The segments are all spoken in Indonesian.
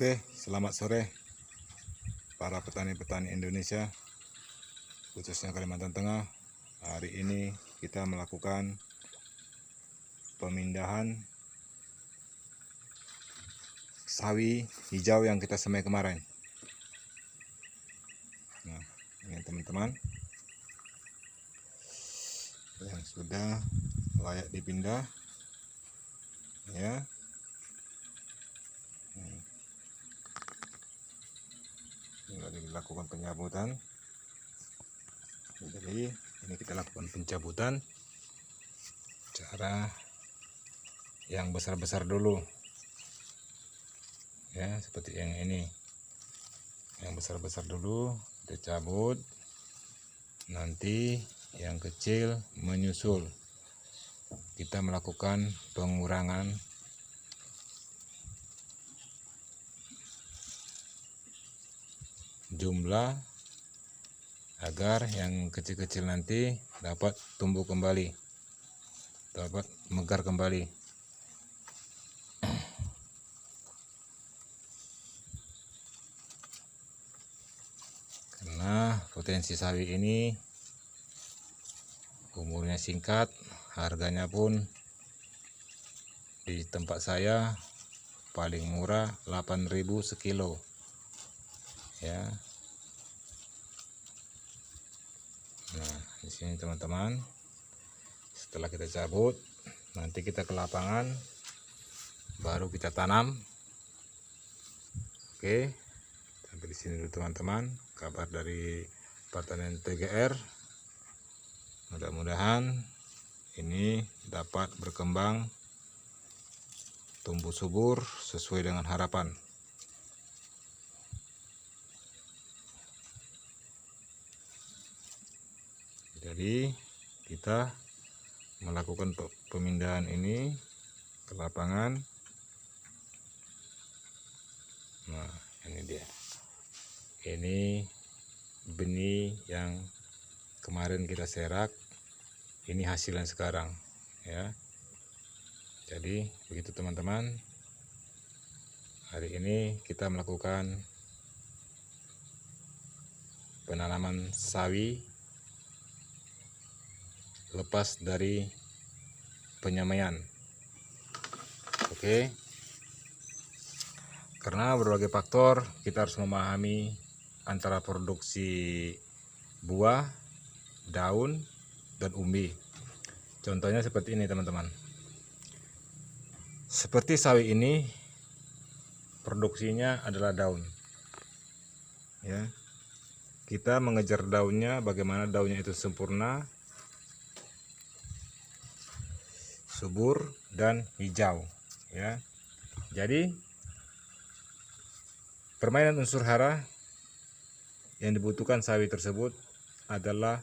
Oke, selamat sore para petani-petani Indonesia, khususnya Kalimantan Tengah. Hari ini kita melakukan pemindahan sawi hijau yang kita semai kemarin. Nah, ini teman-teman yang sudah layak dipindah, ya. Tinggal dilakukan pencabutan. Jadi ini kita lakukan pencabutan cara yang besar-besar dulu, ya, seperti yang ini. Yang besar-besar dulu kita cabut, nanti yang kecil menyusul. Kita melakukan pengurangan jumlah agar yang kecil-kecil nanti dapat tumbuh kembali, dapat megar kembali. Karena potensi sawi ini umurnya singkat, harganya pun di tempat saya paling murah 8.000 sekilo, ya. Nah, di sini teman-teman, setelah kita cabut, nanti kita ke lapangan, baru kita tanam. Oke, sampai di sini dulu teman-teman. Kabar dari pertanian TGR. Mudah-mudahan ini dapat berkembang, tumbuh subur sesuai dengan harapan. Jadi kita melakukan pemindahan ini ke lapangan. Nah, ini dia. Ini benih yang kemarin kita serak. Ini hasilnya sekarang, ya. Jadi begitu teman-teman. Hari ini kita melakukan penanaman sawi lepas dari penyemaian. Oke. Karena berbagai faktor kita harus memahami antara produksi buah, daun, dan umbi. Contohnya seperti ini teman-teman. Seperti sawi ini produksinya adalah daun, ya. Kita mengejar daunnya, bagaimana daunnya itu sempurna, subur, dan hijau, ya. Jadi permainan unsur hara yang dibutuhkan sawi tersebut adalah,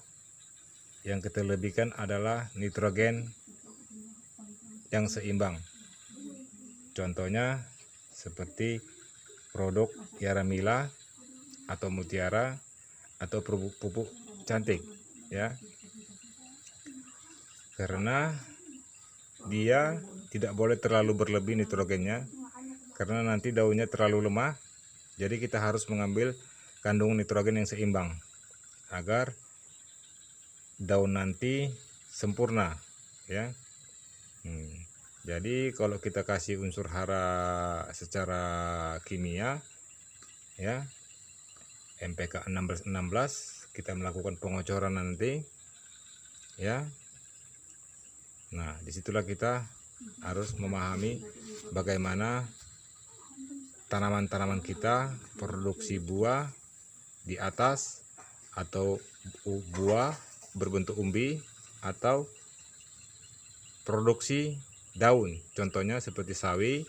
yang kita lebihkan adalah nitrogen yang seimbang. Contohnya seperti produk Yaramila atau Mutiara atau pupuk cantik, ya. Karena dia tidak boleh terlalu berlebih nitrogennya, karena nanti daunnya terlalu lemah. Jadi kita harus mengambil kandungan nitrogen yang seimbang agar daun nanti sempurna, ya. Jadi kalau kita kasih unsur hara secara kimia, ya, NPK 16 kita melakukan pengocoran nanti, ya. Nah, disitulah kita harus memahami bagaimana tanaman-tanaman kita produksi buah di atas, atau buah berbentuk umbi, atau produksi daun, contohnya seperti sawi,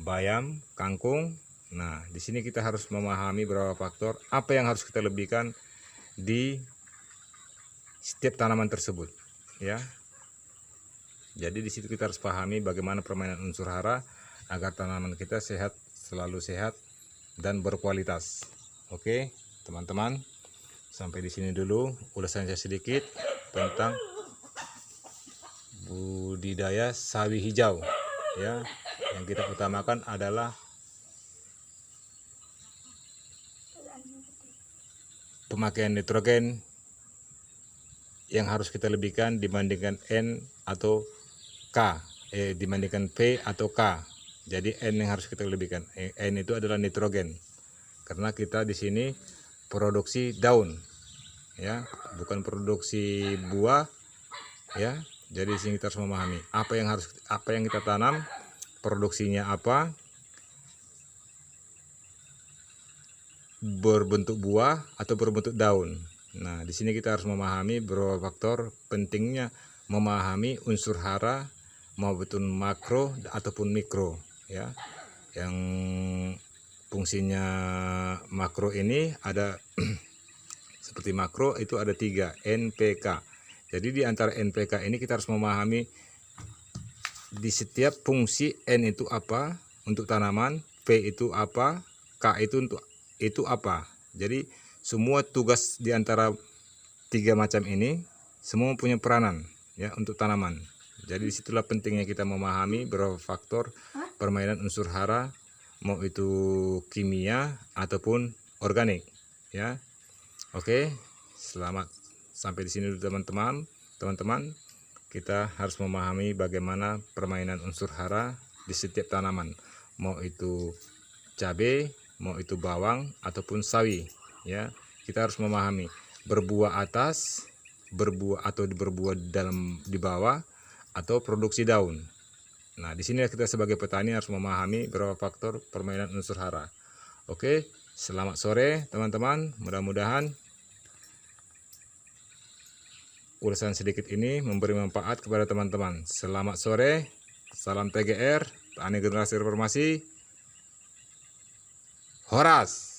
bayam, kangkung. Nah, di sini kita harus memahami beberapa faktor apa yang harus kita lebihkan di setiap tanaman tersebut, ya. Jadi di situ kita harus pahami bagaimana permainan unsur hara agar tanaman kita sehat, selalu sehat dan berkualitas. Oke, teman-teman, sampai di sini dulu ulasan saya sedikit tentang budidaya sawi hijau, ya. Yang kita utamakan adalah pemakaian nitrogen yang harus kita lebihkan dibandingkan N atau K, dibandingkan P atau K. Jadi N yang harus kita lebihkan. N itu adalah nitrogen. Karena kita di sini produksi daun, ya, bukan produksi buah, ya. Jadi di sini kita harus memahami apa yang kita tanam, produksinya apa, berbentuk buah atau berbentuk daun. Nah, di sini kita harus memahami beberapa faktor pentingnya memahami unsur hara maupun makro ataupun mikro, ya. Yang fungsinya makro ini ada seperti makro itu ada 3 NPK. Jadi di antara NPK ini kita harus memahami di setiap fungsi N itu apa untuk tanaman, P itu apa, K itu apa. Jadi semua tugas di antara 3 macam ini semua punya peranan, ya, untuk tanaman. Jadi disitulah pentingnya kita memahami beberapa faktor permainan unsur hara, mau itu kimia ataupun organik, ya. Oke, selamat sampai di sini dulu teman-teman. Kita harus memahami bagaimana permainan unsur hara di setiap tanaman, mau itu cabai, mau itu bawang ataupun sawi, ya. Kita harus memahami berbuah atas, berbuah di bawah, atau produksi daun. Nah, di sini kita sebagai petani harus memahami beberapa faktor permainan unsur hara. Oke, selamat sore teman-teman. Mudah-mudahan ulasan sedikit ini memberi manfaat kepada teman-teman. Selamat sore, salam TGR, Tani Generasi Reformasi, Horas.